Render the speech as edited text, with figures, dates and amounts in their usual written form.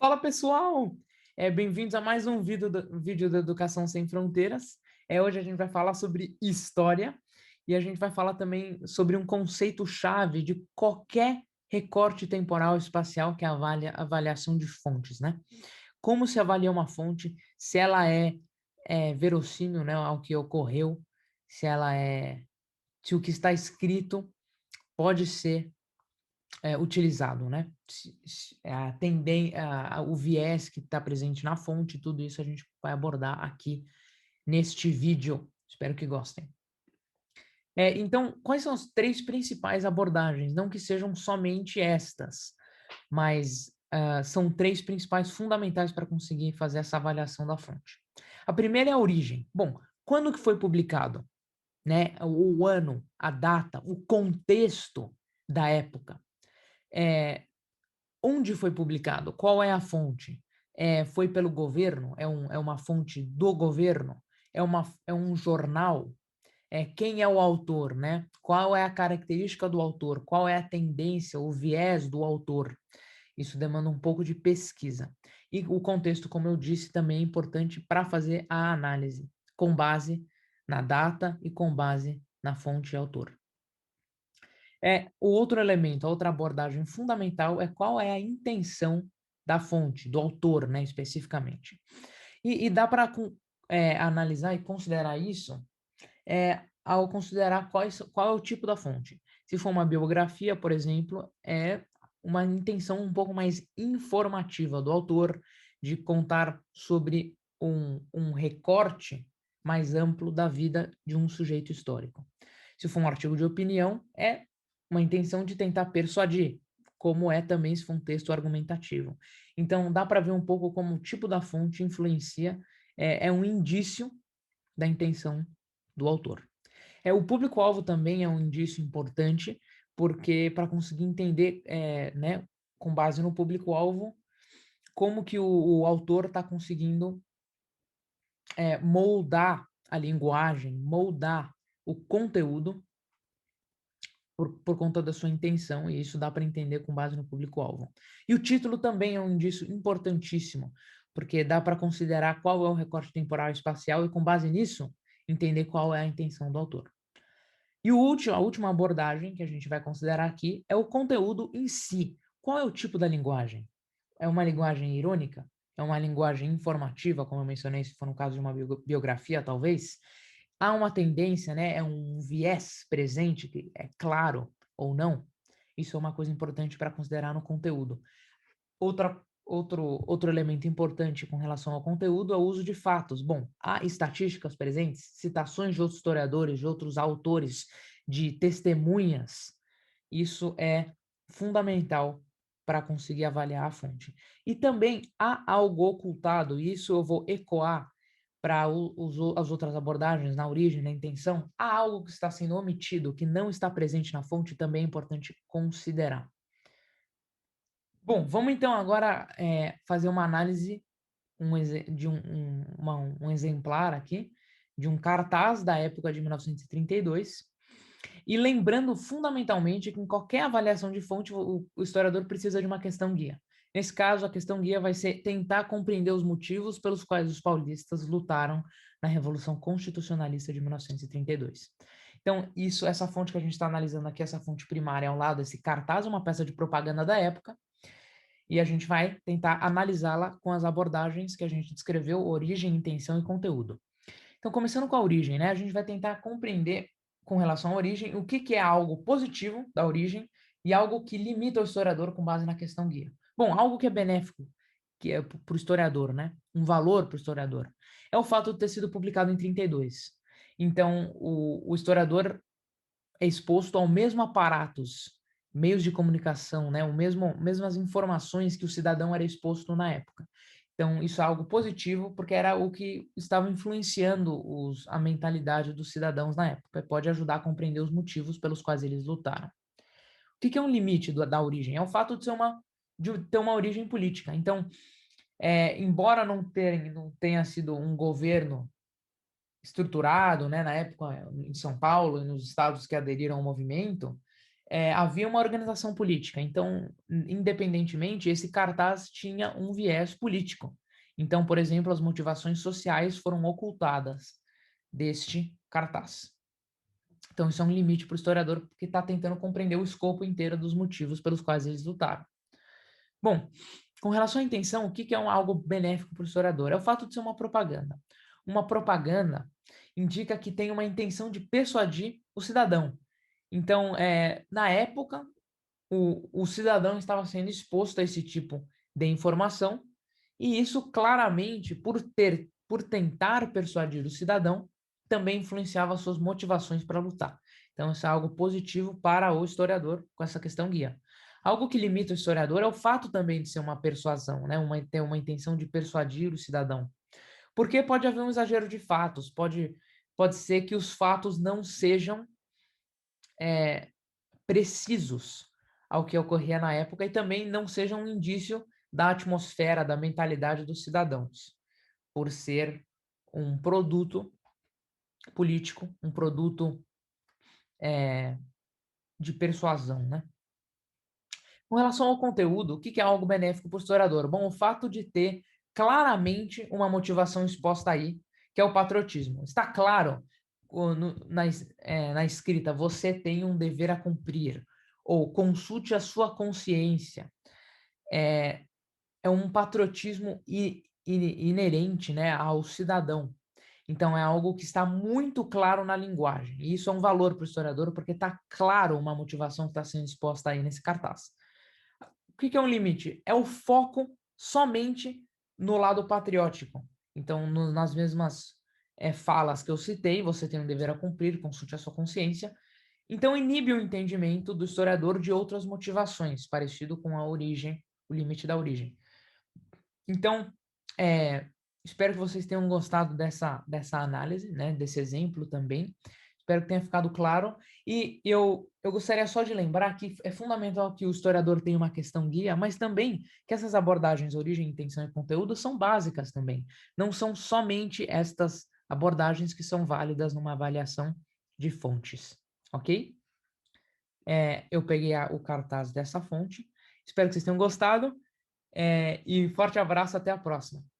Fala pessoal, bem-vindos a mais um vídeo da Educação Sem Fronteiras. Hoje a gente vai falar sobre história e a gente vai falar também sobre um conceito-chave de qualquer recorte temporal espacial, que é a avaliação de fontes, né? Como se avalia uma fonte, se ela é verossímil, né, ao que ocorreu, se ela se o que está escrito pode ser utilizado, né? O viés que está presente na fonte, tudo isso a gente vai abordar aqui neste vídeo. Espero que gostem. Então, quais são as três principais abordagens? Não que sejam somente estas, mas são três principais fundamentais para conseguir fazer essa avaliação da fonte. A primeira é a origem. Bom, quando que foi publicado? Né? O ano, a data, o contexto da época. Onde foi publicado? Qual é a fonte? Foi pelo governo? É uma fonte do governo? É um jornal? Quem é o autor, né? Qual é a característica do autor? Qual é a tendência, o viés do autor? Isso demanda um pouco de pesquisa. E o contexto, como eu disse, também é importante para fazer a análise, com base na data e com base na fonte e autor. O outro elemento, a outra abordagem fundamental é qual é a intenção da fonte, do autor, né, especificamente. E dá para analisar e considerar isso ao considerar qual é o tipo da fonte. Se for uma biografia, por exemplo, é uma intenção um pouco mais informativa do autor, de contar sobre um recorte mais amplo da vida de um sujeito histórico. Se for um artigo de opinião, é uma intenção de tentar persuadir, como é também se for um texto argumentativo. Então, dá para ver um pouco como o tipo da fonte influencia, é um indício da intenção do autor. O público-alvo também é um indício importante, porque para conseguir entender, né, com base no público-alvo, como que o autor está conseguindo moldar a linguagem, moldar o conteúdo por conta da sua intenção, e isso dá para entender com base no público-alvo. E o título também é um indício importantíssimo, porque dá para considerar qual é o recorte temporal e espacial e, com base nisso, entender qual é a intenção do autor. E a última abordagem que a gente vai considerar aqui é o conteúdo em si. Qual é o tipo da linguagem? É uma linguagem irônica? É uma linguagem informativa, como eu mencionei, se for no caso de uma biografia, talvez? Há uma tendência, né? É um viés presente, que é claro ou não? Isso é uma coisa importante para considerar no conteúdo. Outro elemento importante com relação ao conteúdo é o uso de fatos. Bom, há estatísticas presentes, citações de outros historiadores, de outros autores, de testemunhas. Isso é fundamental para conseguir avaliar a fonte. E também há algo ocultado, e isso eu vou ecoar para as outras abordagens, na origem, na intenção. Há algo que está sendo omitido, que não está presente na fonte, também é importante considerar. Bom, vamos então agora fazer uma análise de um exemplar aqui, de um cartaz da época de 1932, e lembrando fundamentalmente que em qualquer avaliação de fonte, o historiador precisa de uma questão guia. Nesse caso, a questão guia vai ser tentar compreender os motivos pelos quais os paulistas lutaram na Revolução Constitucionalista de 1932. Então, essa fonte que a gente está analisando aqui, essa fonte primária ao lado, esse cartaz, é uma peça de propaganda da época, e a gente vai tentar analisá-la com as abordagens que a gente descreveu: origem, intenção e conteúdo. Então, começando com a origem, né? A gente vai tentar compreender, com relação à origem, o que é algo positivo da origem e algo que limita o historiador com base na questão guia. Bom, algo que é benéfico, que é para o historiador, né? Um valor para o historiador, é o fato de ter sido publicado em 32. Então, o historiador é exposto ao mesmo aparatos, meios de comunicação, né? Mesmas informações que o cidadão era exposto na época. Então, isso é algo positivo, porque era o que estava influenciando a mentalidade dos cidadãos na época. Pode ajudar a compreender os motivos pelos quais eles lutaram. O que é um limite da origem? É o fato de ter uma origem política. Então, embora não tenha sido um governo estruturado, né, na época em São Paulo e nos estados que aderiram ao movimento, havia uma organização política. Então, independentemente, esse cartaz tinha um viés político. Então, por exemplo, as motivações sociais foram ocultadas deste cartaz. Então, isso é um limite para o historiador, porque está tentando compreender o escopo inteiro dos motivos pelos quais eles lutaram. Bom, com relação à intenção, o que é algo benéfico para o historiador? É o fato de ser uma propaganda. Uma propaganda indica que tem uma intenção de persuadir o cidadão. Então, na época, o cidadão estava sendo exposto a esse tipo de informação, e isso claramente, por tentar persuadir o cidadão, também influenciava suas motivações para lutar. Então, isso é algo positivo para o historiador com essa questão guia. Algo que limita o historiador é o fato também de ser uma persuasão, né? Ter uma intenção de persuadir o cidadão. Porque pode haver um exagero de fatos, pode ser que os fatos não sejam precisos ao que ocorria na época e também não sejam um indício da atmosfera, da mentalidade dos cidadãos, por ser um produto político, um produto de persuasão, né? Com relação ao conteúdo, o que é algo benéfico para o historiador? Bom, o fato de ter claramente uma motivação exposta aí, que é o patriotismo. Está claro na escrita, você tem um dever a cumprir, ou consulte a sua consciência. É um patriotismo inerente, né, ao cidadão. Então, é algo que está muito claro na linguagem. E isso é um valor para o historiador, porque está claro uma motivação que está sendo exposta aí nesse cartaz. O que é um limite? É o foco somente no lado patriótico. Então, nas mesmas falas que eu citei, você tem um dever a cumprir, consulte a sua consciência. Então, inibe o entendimento do historiador de outras motivações, parecido com a origem, o limite da origem. Então, espero que vocês tenham gostado dessa análise, né, desse exemplo também. Espero que tenha ficado claro. E eu gostaria só de lembrar que é fundamental que o historiador tenha uma questão guia, mas também que essas abordagens, origem, intenção e conteúdo, são básicas também. Não são somente estas abordagens que são válidas numa avaliação de fontes, ok? Eu peguei o cartaz dessa fonte. Espero que vocês tenham gostado. E forte abraço, até a próxima.